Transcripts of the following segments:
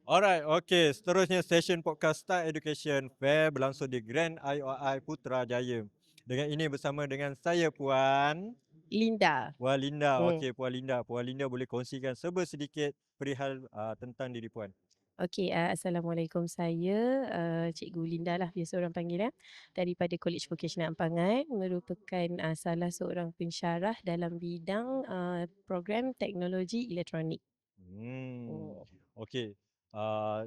Alright, okay. Seterusnya session podcast Start Education Fair berlangsung di Grand IOI Putrajaya. Dengan ini bersama dengan saya Puan Linda. Linda. Hmm. Okey, Puan Linda. Puan Linda boleh kongsikan sedikit perihal tentang diri Puan. Okey, Assalamualaikum. Saya Cikgu Linda lah biasa orang panggil daripada College Vocational Ampangan, merupakan salah seorang pensyarah dalam bidang program teknologi elektronik. Hmm. Oh, Okey. Uh,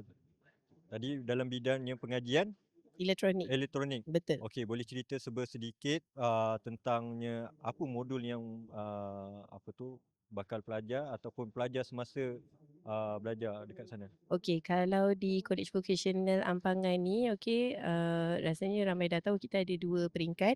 Tadi dalam bidangnya pengajian elektronik, elektronik. betul. Okey, boleh cerita sedikit tentangnya apa modul yang bakal pelajar ataupun pelajar semasa belajar dekat sana. Okey, kalau di College Vocational Ampangan ni, okey, rasanya ramai dah tahu kita ada 2 peringkat,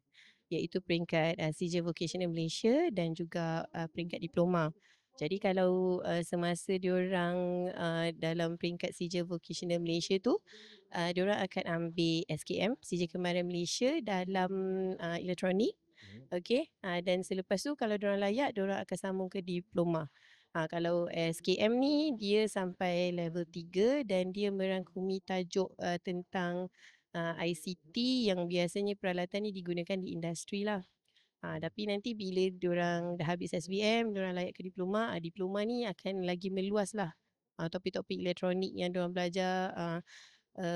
iaitu peringkat CJ Vocational Malaysia dan juga peringkat diploma. Jadi kalau semasa diorang dalam peringkat CJ Vocational Malaysia tu, diorang akan ambil SKM, CJ Kemahiran Malaysia dalam elektronik. Okey, dan selepas tu kalau diorang layak, diorang akan sambung ke diploma. Kalau SKM ni dia sampai level 3 dan dia merangkumi tajuk tentang ICT yang biasanya peralatan ni digunakan di industri lah. Tapi nanti bila diorang dah habis SBM, diorang layak ke diploma, diploma ni akan lagi meluas lah. Topik-topik elektronik yang diorang belajar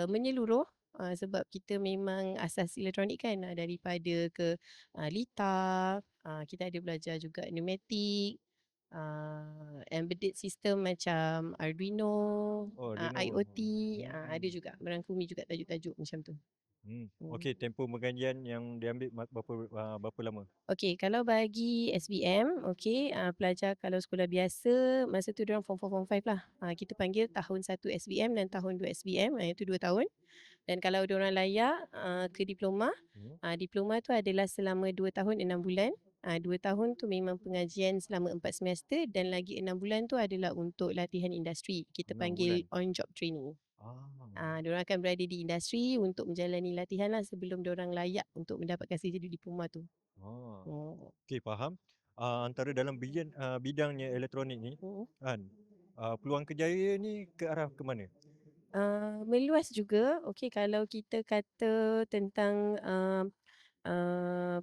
menyeluruh, sebab kita memang asas elektronik kan, daripada ke litar, kita ada belajar juga pneumatik, embedded system macam Arduino, Oh, Reno. IoT, ada juga merangkumi juga tajuk-tajuk macam tu. Okey, tempoh pengajian yang diambil berapa lama? Okey, kalau bagi SBM, okey, pelajar kalau sekolah biasa, masa tu diorang form 4, form 5 lah. Kita panggil tahun 1 SBM dan tahun 2 SBM, itu 2 tahun. Dan kalau diorang layak ke diploma, diploma tu adalah selama 2 tahun 6 bulan. 2 tahun tu memang pengajian selama 4 semester dan lagi 6 bulan tu adalah untuk latihan industri. Kita 6 bulan. panggil on job training. Ah. Diorang akan berada di industri untuk menjalani latihan lah sebelum diorang layak untuk mendapatkan sijil diploma tu. Oh. Oh. Okey, faham. Antara dalam bidangnya elektronik ni Hmm. kan, peluang kerjaya ni ke arah ke mana? Meluas juga. Okey, kalau kita kata tentang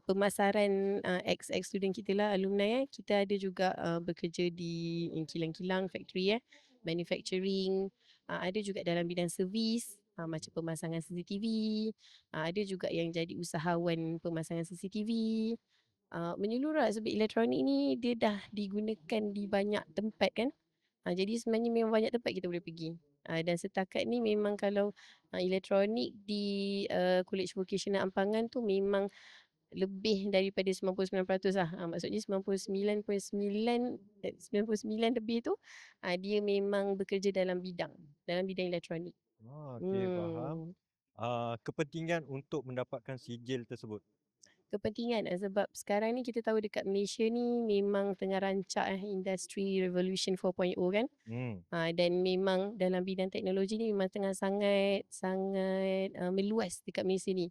pemasaran ex student kita lah, alumni kita ada juga bekerja di kilang-kilang, factory manufacturing, ada juga dalam bidang servis, macam pemasangan CCTV, ada juga yang jadi usahawan pemasangan CCTV. Menyeluruh lah sebab elektronik ni dia dah digunakan di banyak tempat kan. Jadi sebenarnya memang banyak tempat kita boleh pergi. Dan setakat ni memang kalau elektronik di College Vocational Ampangan tu memang lebih daripada 99% lah. Maksudnya 99.9 99 lebih tu dia memang bekerja dalam bidang elektronik. Okey, faham. Hmm. Kepentingan untuk mendapatkan sijil tersebut. Kepentingan sebab sekarang ni kita tahu dekat Malaysia ni memang tengah rancak industri revolution 4.0 kan. Hmm. Dan memang dalam bidang teknologi ni memang tengah sangat meluas dekat Malaysia ni.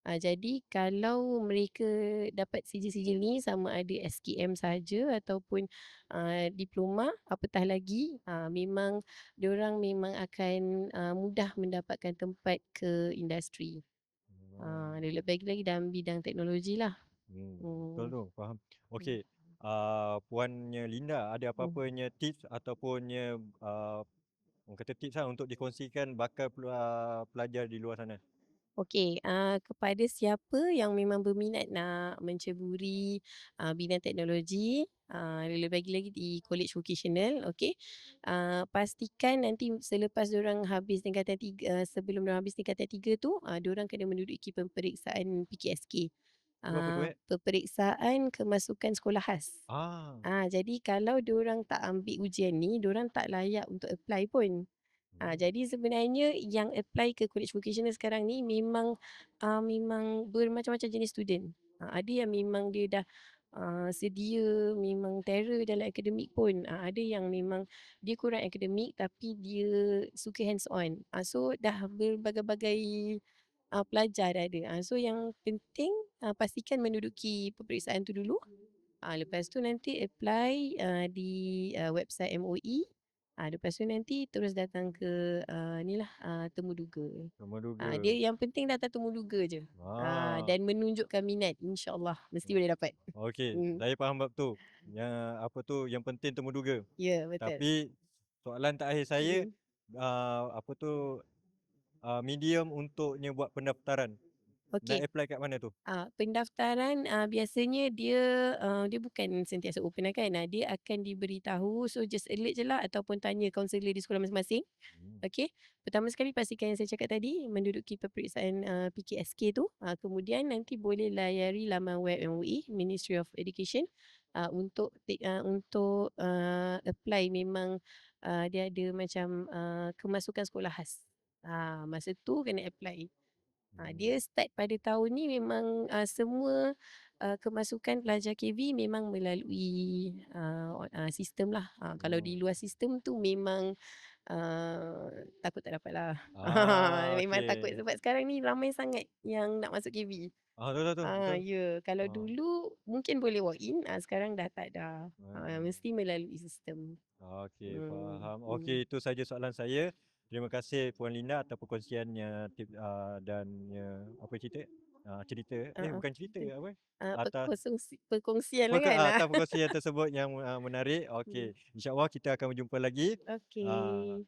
Jadi kalau mereka dapat sijil-sijil ni sama ada SKM saja ataupun diploma, apatah lagi, memang diorang memang akan mudah mendapatkan tempat ke industri. Lebih lagi dalam bidang teknologi lah. Betul Hmm. tu, faham. Hmm. Okey, Puannya Linda ada Hmm. apa-apanya tips ataupun orang kata tips lah untuk dikongsikan bakal pelajar di luar sana? Okey, kepada siapa yang memang berminat nak menceburi bidang teknologi, lagi lagi di college vocational, okey. Pastikan nanti selepas diorang habis tingkatan 3, sebelum diorang habis tingkatan 3 tu, diorang kena menduduki peperiksaan PKSK. Itu apa tu, Peperiksaan Kemasukan Sekolah Khas. Ah. Jadi kalau diorang tak ambil ujian ni, diorang tak layak untuk apply pun. Jadi sebenarnya yang apply ke college vocational sekarang ni memang bermacam-macam jenis student. Ada yang memang dia dah sedia memang terror dalam akademik pun. Ada yang memang dia kurang akademik tapi dia suka hands on. So dah berbagai-bagai pelajar dah ada. So yang penting pastikan menduduki peperiksaan tu dulu. Lepas tu nanti apply di website MOE. Lepas tu nanti terus datang ke temuduga. Temuduga. Dia yang penting datang temuduga je. Ah, Dan menunjukkan minat, insya-Allah mesti boleh dapat. okey. Hmm. Saya faham bab tu. Yang penting temuduga. Ya, betul. Tapi soalan terakhir saya, Mhm. medium untuknya buat pendaftaran. Nak Okey. apply kat mana tu? Pendaftaran biasanya dia bukan sentiasa open lah kan. Dia akan diberitahu, so just alert je lah ataupun tanya kaunselor di sekolah masing-masing. Hmm. Okey. Pertama sekali pastikan yang saya cakap tadi, menduduki peperiksaan PKSK tu. Kemudian nanti boleh layari laman web MOE, Ministry of Education, untuk apply. Memang dia ada macam kemasukan sekolah khas. Masa tu kena apply. Dia start pada tahun ni memang semua kemasukan pelajar KV memang melalui sistem lah. Kalau di luar sistem tu memang takut tak dapat lah. Memang takut Okey. sebab sekarang ni ramai sangat yang nak masuk KV. Betul tu, betul. Ya, kalau Ah, dulu mungkin boleh walk in, sekarang dah tak dah. Mesti melalui sistem. okey, Hmm. faham. Hmm. Okey, itu saja soalan saya. Terima kasih Puan Linda atas perkongsiannya dan apa cerita Uh, bukan cerita uh, apa atas Perkongsian lah kan. atas perkongsian tersebut yang menarik. Hmm. Okey, insya-Allah kita akan berjumpa lagi. Ah, Okey.